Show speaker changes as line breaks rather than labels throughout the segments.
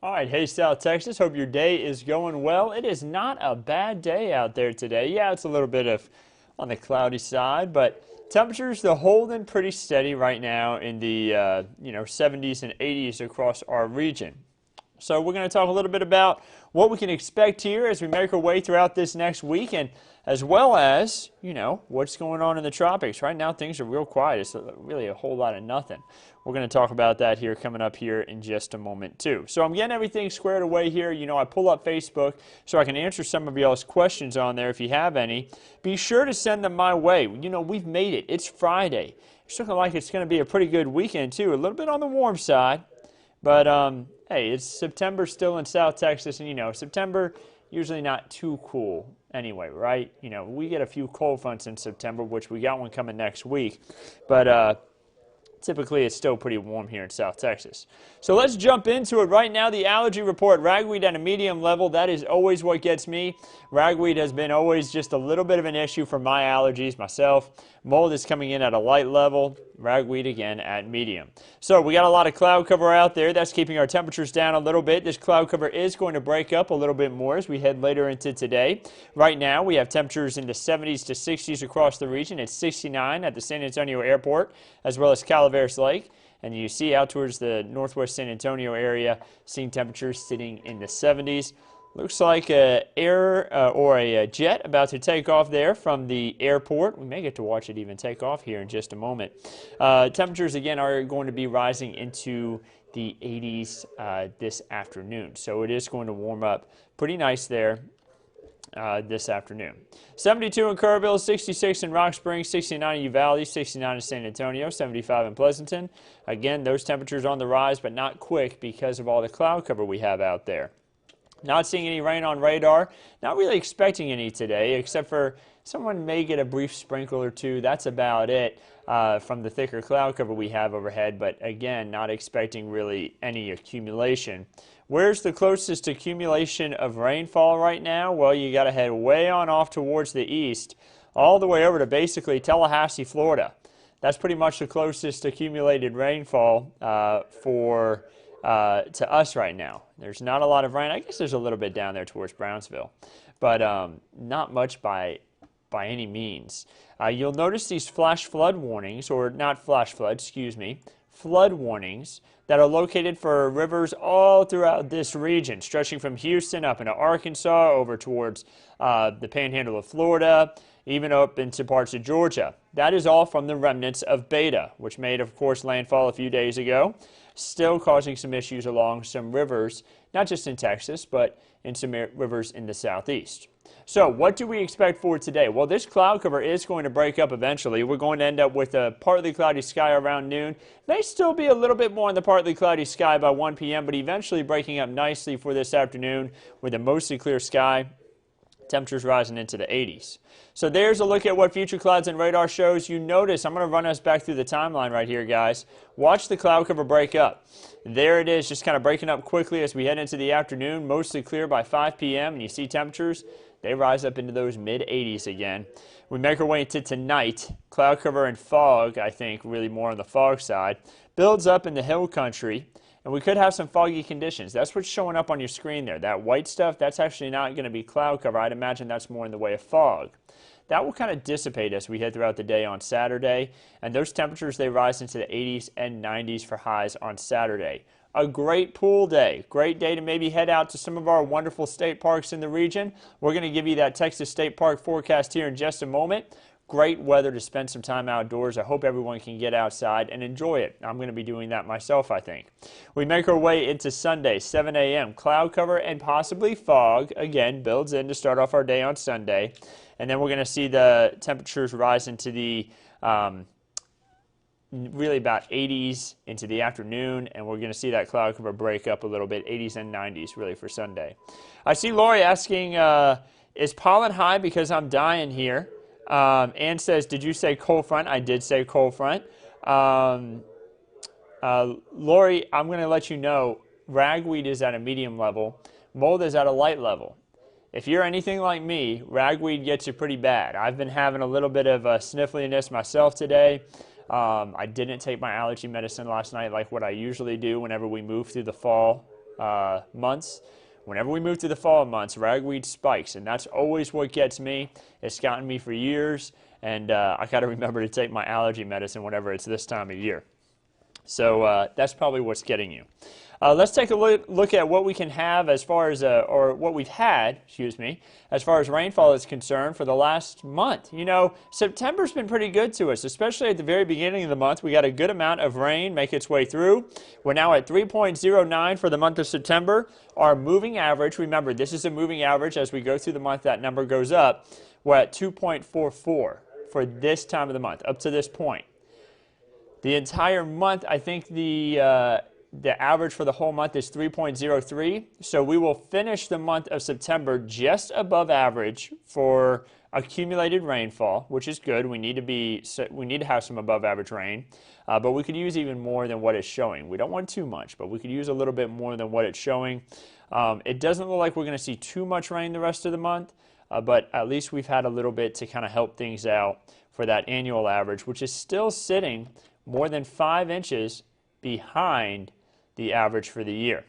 All right, hey South Texas, hope your day is going well. It is not a bad day out there today. Yeah, it's a little bit of on the cloudy side, but temperatures they're holding pretty steady right now in the 70s and 80s across our region. So we're going to talk a little bit about what we can expect here as we make our way throughout this next week, and as well as, what's going on in the tropics. Right now things are real quiet. It's really a whole lot of nothing. We're going to talk about that here coming up here in just a moment too. So I'm getting everything squared away here. I pull up Facebook so I can answer some of y'all's questions on there if you have any. Be sure to send them my way. We've made it. It's Friday. It's looking like it's going to be a pretty good weekend too. A little bit on the warm side. But, hey, it's September still in South Texas, and, September usually not too cool anyway, right? We get a few cold fronts in September, which we got one coming next week. But, typically, it's still pretty warm here in South Texas. So let's jump into it right now. The allergy report, ragweed at a medium level, that is always what gets me. Ragweed has been always just a little bit of an issue for my allergies myself. Mold is coming in at a light level. Ragweed again at medium. So we got a lot of cloud cover out there. That's keeping our temperatures down a little bit. This cloud cover is going to break up a little bit more as we head later into today. Right now we have temperatures in the 70s to 60s across the region. It's 69 at the San Antonio airport as well as Calaveras Lake. And you see out towards the northwest San Antonio area, seeing temperatures sitting in the 70s. Looks like a jet about to take off there from the airport. We may get to watch it even take off here in just a moment. Temperatures again are going to be rising into the 80s this afternoon. So it is going to warm up pretty nice there this afternoon. 72 in Kerrville, 66 in Rock Springs, 69 in Uvalde, 69 in San Antonio, 75 in Pleasanton. Again, those temperatures on the rise, but not quick because of all the cloud cover we have out there. Not seeing any rain on radar. Not really expecting any today, except for someone may get a brief sprinkle or two. That's about it from the thicker cloud cover we have overhead, but again, not expecting really any accumulation. Where's the closest accumulation of rainfall right now? Well, you got to head way on off towards the east, all the way over to basically Tallahassee, Florida. That's pretty much the closest accumulated rainfall to us right now. There's not a lot of rain. I guess there's a little bit down there towards Brownsville, but not much by any means. You'll notice these flash flood warnings, or not flash flood, excuse me, flood warnings that are located for rivers all throughout this region, stretching from Houston up into Arkansas, over towards the panhandle of Florida, even up into parts of Georgia. That is all from the remnants of Beta, which made, of course, landfall a few days ago, still causing some issues along some rivers, not just in Texas, but in some rivers in the southeast. So what do we expect for today? Well, this cloud cover is going to break up eventually. We're going to end up with a partly cloudy sky around noon. May still be a little bit more in the partly cloudy sky by 1 p.m., but eventually breaking up nicely for this afternoon with a mostly clear sky. Temperatures rising into the 80s. So there's a look at what future clouds and radar shows. You notice, I'm going to run us back through the timeline right here, guys. Watch the cloud cover break up. There it is, just kind of breaking up quickly as we head into the afternoon, mostly clear by 5 p.m. And you see temperatures, they rise up into those mid-80s again. We make our way into tonight. Cloud cover and fog, I think, really more on the fog side, builds up in the hill country. And we could have some foggy conditions. That's what's showing up on your screen there. That white stuff, that's actually not going to be cloud cover. I'd imagine that's more in the way of fog. That will kind of dissipate as we head throughout the day on Saturday. And those temperatures, they rise into the 80s and 90s for highs on Saturday. A great pool day. Great day to maybe head out to some of our wonderful state parks in the region. We're going to give you that Texas State Park forecast here in just a moment. Great weather to spend some time outdoors. I hope everyone can get outside and enjoy it. I'm going to be doing that myself, I think. We make our way into Sunday, 7 a.m. Cloud cover and possibly fog, again, builds in to start off our day on Sunday. And then we're going to see the temperatures rise into the really about 80s into the afternoon, and we're going to see that cloud cover break up a little bit, 80s and 90s really for Sunday. I see Lori asking, is pollen high because I'm dying here? Ann says, did you say cold front? I did say cold front. Lori, I'm going to let you know, ragweed is at a medium level. Mold is at a light level. If you're anything like me, ragweed gets you pretty bad. I've been having a little bit of sniffliness myself today. I didn't take my allergy medicine last night like what I usually do whenever we move through the fall. months, whenever we move to the fall months, ragweed spikes, and that's always what gets me. It's gotten me for years, and I got to remember to take my allergy medicine whenever it's this time of year. So that's probably what's getting you. Let's take a look at what we can have as far as, or what we've had, excuse me, as far as rainfall is concerned for the last month. You know, September's been pretty good to us, especially at the very beginning of the month. We got a good amount of rain make its way through. We're now at 3.09 for the month of September. Our moving average, remember, this is a moving average. As we go through the month, that number goes up. We're at 2.44 for this time of the month, up to this point. The entire month, I think the average for the whole month is 3.03. So we will finish the month of September just above average for accumulated rainfall, which is good. We need to have some above average rain, but we could use even more than what it's showing. We don't want too much, but we could use a little bit more than what it's showing. It doesn't look like we're going to see too much rain the rest of the month, but at least we've had a little bit to kind of help things out for that annual average, which is still sitting more than 5 inches behind the average for the year.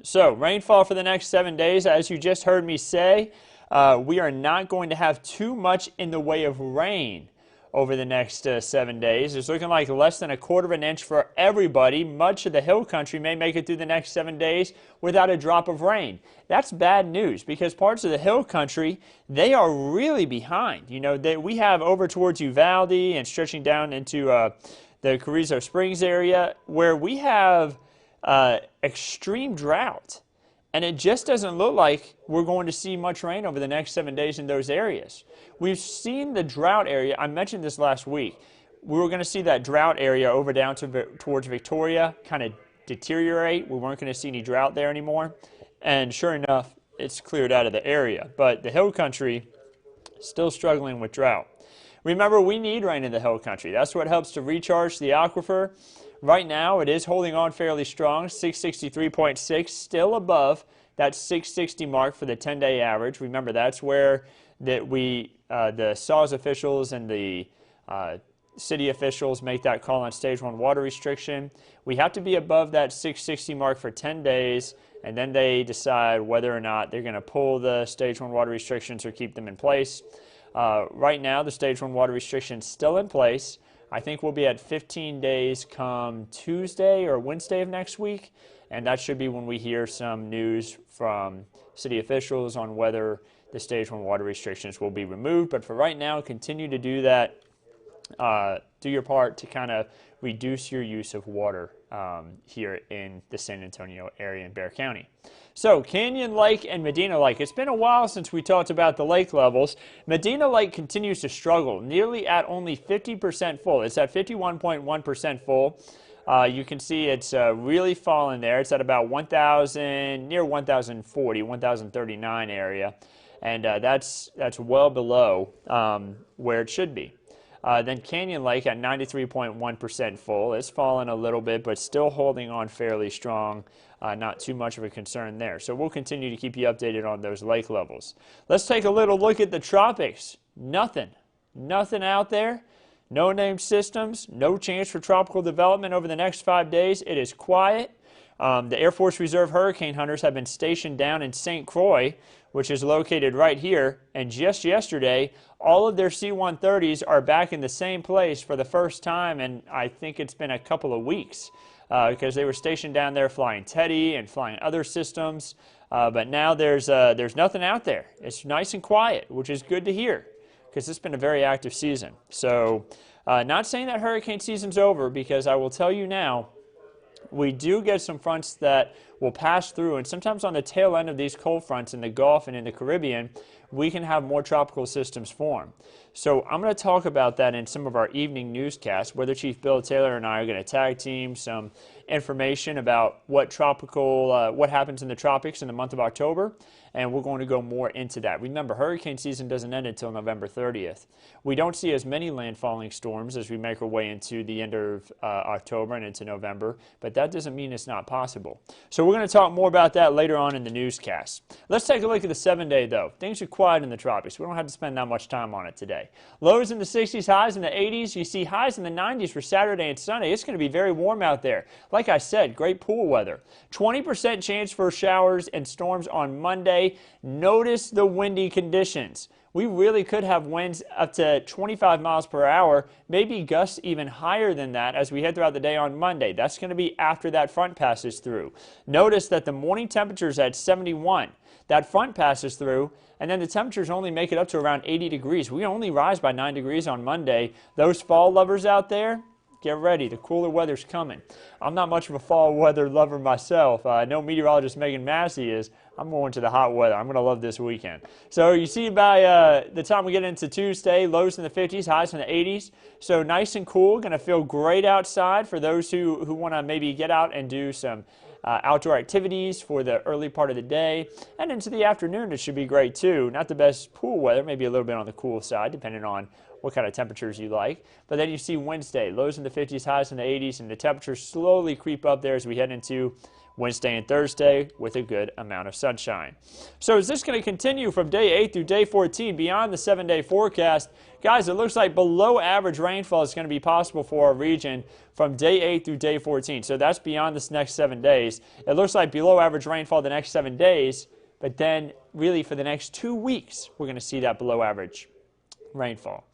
So rainfall for the next 7 days, as you just heard me say, we are not going to have too much in the way of rain over the next 7 days. It's looking like less than 1/4 of an inch for everybody. Much of the hill country may make it through the next 7 days without a drop of rain. That's bad news because parts of the hill country, they are really behind. You know, we have over towards Uvalde and stretching down into the Carrizo Springs area where we have extreme drought. And it just doesn't look like we're going to see much rain over the next 7 days in those areas. We've seen the drought area. I mentioned this last week. We were going to see that drought area over down towards Victoria kind of deteriorate. We weren't going to see any drought there anymore. And sure enough, it's cleared out of the area. But the hill country still struggling with drought. Remember, we need rain in the hill country. That's what helps to recharge the aquifer. Right now, it is holding on fairly strong, 663.6, still above that 660 mark for the 10-day average. Remember, that's where the SAWS officials and the city officials make that call on stage 1 water restriction. We have to be above that 660 mark for 10 days, and then they decide whether or not they're going to pull the stage 1 water restrictions or keep them in place. Right now, the stage 1 water restriction is still in place. I think we'll be at 15 days come Tuesday or Wednesday of next week, and that should be when we hear some news from city officials on whether the stage 1 water restrictions will be removed. But for right now, continue to do that. Do your part to kind of reduce your use of water here in the San Antonio area in Bexar County. So Canyon Lake and Medina Lake. It's been a while since we talked about the lake levels. Medina Lake continues to struggle, nearly at only 50% full. It's at 51.1% full. You can see it's really fallen there. It's at about 1,000, near 1,040, 1,039 area, and that's well below where it should be. Then Canyon Lake at 93.1% full. It's fallen a little bit, but still holding on fairly strong. Not too much of a concern there. So we'll continue to keep you updated on those lake levels. Let's take a little look at the tropics. Nothing out there. No named systems. No chance for tropical development over the next 5 days. It is quiet. The Air Force Reserve hurricane hunters have been stationed down in St. Croix, which is located right here, and just yesterday, all of their C-130s are back in the same place for the first time, and I think it's been a couple of weeks, because they were stationed down there flying Teddy and flying other systems, but now there's nothing out there. It's nice and quiet, which is good to hear, because it's been a very active season. So, not saying that hurricane season's over, because I will tell you now, we do get some fronts that will pass through, and sometimes on the tail end of these cold fronts in the Gulf and in the Caribbean, we can have more tropical systems form. So I'm going to talk about that in some of our evening newscasts. Weather Chief Bill Taylor and I are going to tag team some information about what happens in the tropics in the month of October, and we're going to go more into that. Remember, hurricane season doesn't end until November 30th. We don't see as many landfalling storms as we make our way into the end of October and into November, but that doesn't mean it's not possible. So we're going to talk more about that later on in the newscast. Let's take a look at the 7-day, though. Things are quiet in the tropics. We don't have to spend that much time on it today. Lows in the 60s, highs in the 80s. You see highs in the 90s for Saturday and Sunday. It's going to be very warm out there. Like I said, great pool weather. 20% chance for showers and storms on Monday. Notice the windy conditions. We really could have winds up to 25 miles per hour, maybe gusts even higher than that as we head throughout the day on Monday. That's going to be after that front passes through. Notice that the morning temperature is at 71. That front passes through, and then the temperatures only make it up to around 80 degrees. We only rise by 9 degrees on Monday. Those fall lovers out there, get ready. The cooler weather's coming. I'm not much of a fall weather lover myself. I know meteorologist Megan Massey is. I'm going to the hot weather. I'm going to love this weekend. So you see by the time we get into Tuesday, lows in the 50s, highs in the 80s. So nice and cool. Going to feel great outside for those who want to maybe get out and do some outdoor activities for the early part of the day. And into the afternoon, it should be great too. Not the best pool weather, maybe a little bit on the cool side, depending on what kind of temperatures you like. But then you see Wednesday, lows in the 50s, highs in the 80s, and the temperatures slowly creep up there as we head into Wednesday and Thursday with a good amount of sunshine. So is this going to continue from day 8 through day 14 beyond the 7-day forecast? Guys, it looks like below average rainfall is going to be possible for our region from day 8 through day 14. So that's beyond this next 7 days. It looks like below average rainfall the next 7 days, but then really for the next 2 weeks, we're going to see that below average rainfall.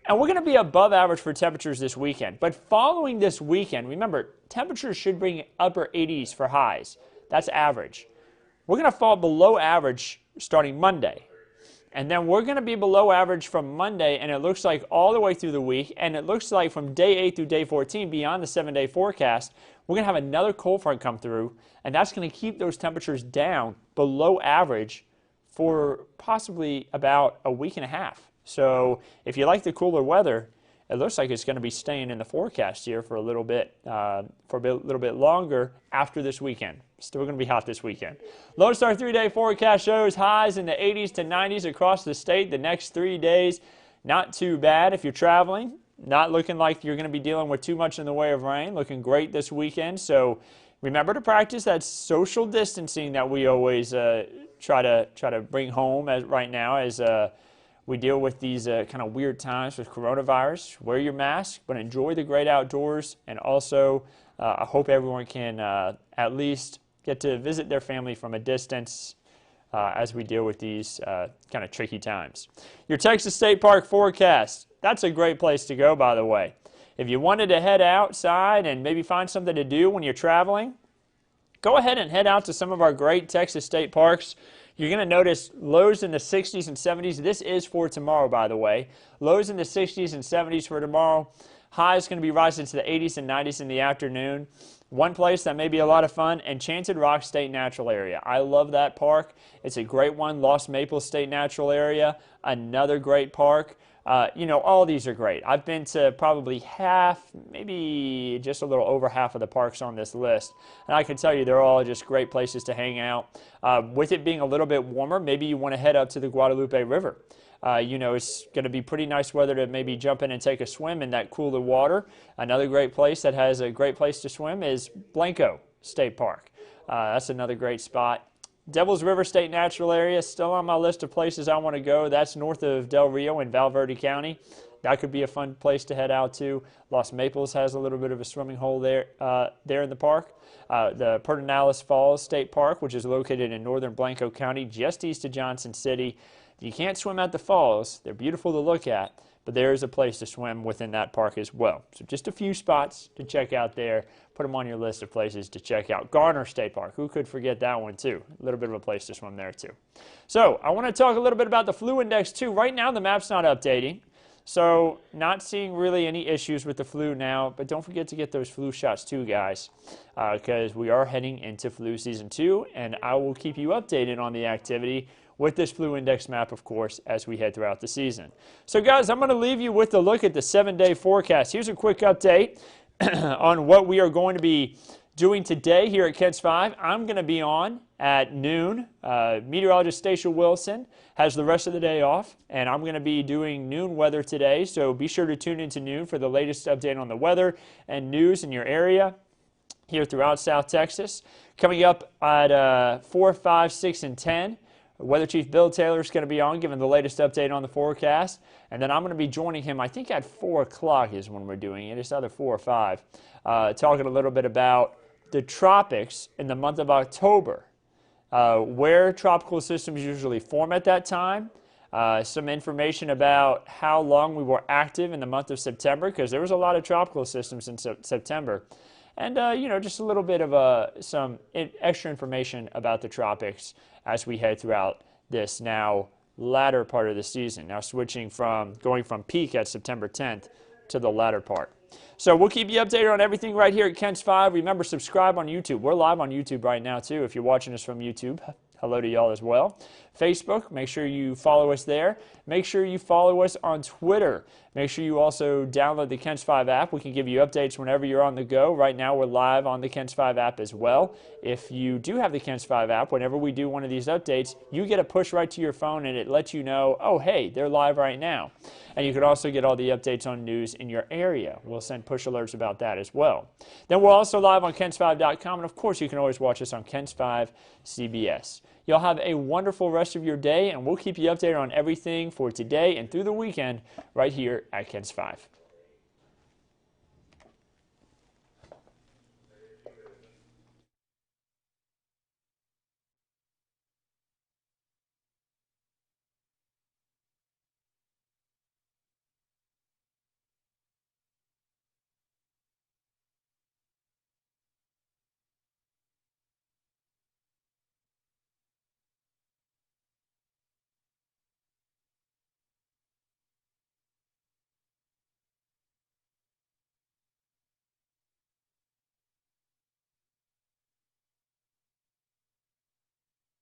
And we're going to be above average for temperatures this weekend. But following this weekend, remember, temperatures should bring upper 80s for highs. That's average. We're going to fall below average starting Monday. And then we're going to be below average from Monday, and it looks like all the way through the week. And it looks like from day 8 through day 14, beyond the 7-day forecast, we're going to have another cold front come through, and that's going to keep those temperatures down below average for possibly about a week and a half. So if you like the cooler weather, it looks like it's going to be staying in the forecast here for a little bit longer after this weekend. Still going to be hot this weekend. Lone Star 3-day forecast shows highs in the 80s to 90s across the state the next 3 days. Not too bad if you're traveling. Not looking like you're going to be dealing with too much in the way of rain. Looking great this weekend. So remember to practice that social distancing that we always try to bring home right now as we deal with these kind of weird times with coronavirus. Wear your mask, but enjoy the great outdoors. And also, I hope everyone can at least get to visit their family from a distance as we deal with these kind of tricky times. Your Texas State Park forecast. That's a great place to go, by the way. If you wanted to head outside and maybe find something to do when you're traveling, go ahead and head out to some of our great Texas State parks. You're going to notice lows in the 60s and 70s. This is for tomorrow, by the way. Lows in the 60s and 70s for tomorrow. Highs going to be rising to the 80s and 90s in the afternoon. One place that may be a lot of fun, Enchanted Rock State Natural Area. I love that park. It's a great one. Lost Maple State Natural Area, another great park. All these are great. I've been to probably half, maybe just a little over half of the parks on this list. And I can tell you they're all just great places to hang out. With it being a little bit warmer, maybe you want to head up to the Guadalupe River. It's going to be pretty nice weather to maybe jump in and take a swim in that cooler water. Another great place that has a great place to swim is Blanco State Park. That's another great spot. Devil's River State Natural Area, still on my list of places I want to go. That's north of Del Rio in Val Verde County. That could be a fun place to head out to. Los Maples has a little bit of a swimming hole there in the park. The Pedernales Falls State Park, which is located in northern Blanco County, just east of Johnson City. You can't swim at the falls. They're beautiful to look at, but there is a place to swim within that park as well. So just a few spots to check out there. Put them on your list of places to check out. Garner State Park. Who could forget that one, too? A little bit of a place to swim there, too. So I want to talk a little bit about the flu index, too. Right now, the map's not updating. So not seeing really any issues with the flu now, but don't forget to get those flu shots too, guys, because we are heading into flu season 2, and I will keep you updated on the activity with this flu index map, of course, as we head throughout the season. So, guys, I'm going to leave you with a look at the 7-day forecast. Here's a quick update on what we are going to be doing today here at KENS 5. I'm going to be on at noon. Meteorologist Andrew Wilson has the rest of the day off, and I'm going to be doing noon weather today, so be sure to tune into noon for the latest update on the weather and news in your area. here throughout South Texas. Coming up at 4, 5, 6, and 10, Weather Chief Bill Taylor is going to be on, giving the latest update on the forecast. And then I'm going to be joining him, I think at 4 o'clock is when we're doing it. It's either 4 or 5. Talking a little bit about the tropics in the month of October, where tropical systems usually form at that time. Some information about how long we were active in the month of September, because there was a lot of tropical systems in September. And, just a little bit of some extra information about the tropics as we head throughout this now latter part of the season. Now going from peak at September 10th to the latter part. So we'll keep you updated on everything right here at Kent's 5. Remember, subscribe on YouTube. We're live on YouTube right now, too, if you're watching us from YouTube. Hello to y'all as well. Facebook, make sure you follow us there. Make sure you follow us on Twitter. Make sure you also download the Kent's 5 app. We can give you updates whenever you're on the go. Right now, we're live on the Kent's 5 app as well. If you do have the Kent's 5 app, whenever we do one of these updates, you get a push right to your phone, and it lets you know, oh, hey, they're live right now. And you can also get all the updates on news in your area. We'll send push alerts about that as well. Then we're also live on Kents5.com, and of course, you can always watch us on Kents 5 CBS. Y'all have a wonderful rest of your day, and we'll keep you updated on everything for today and through the weekend right here at Kents 5.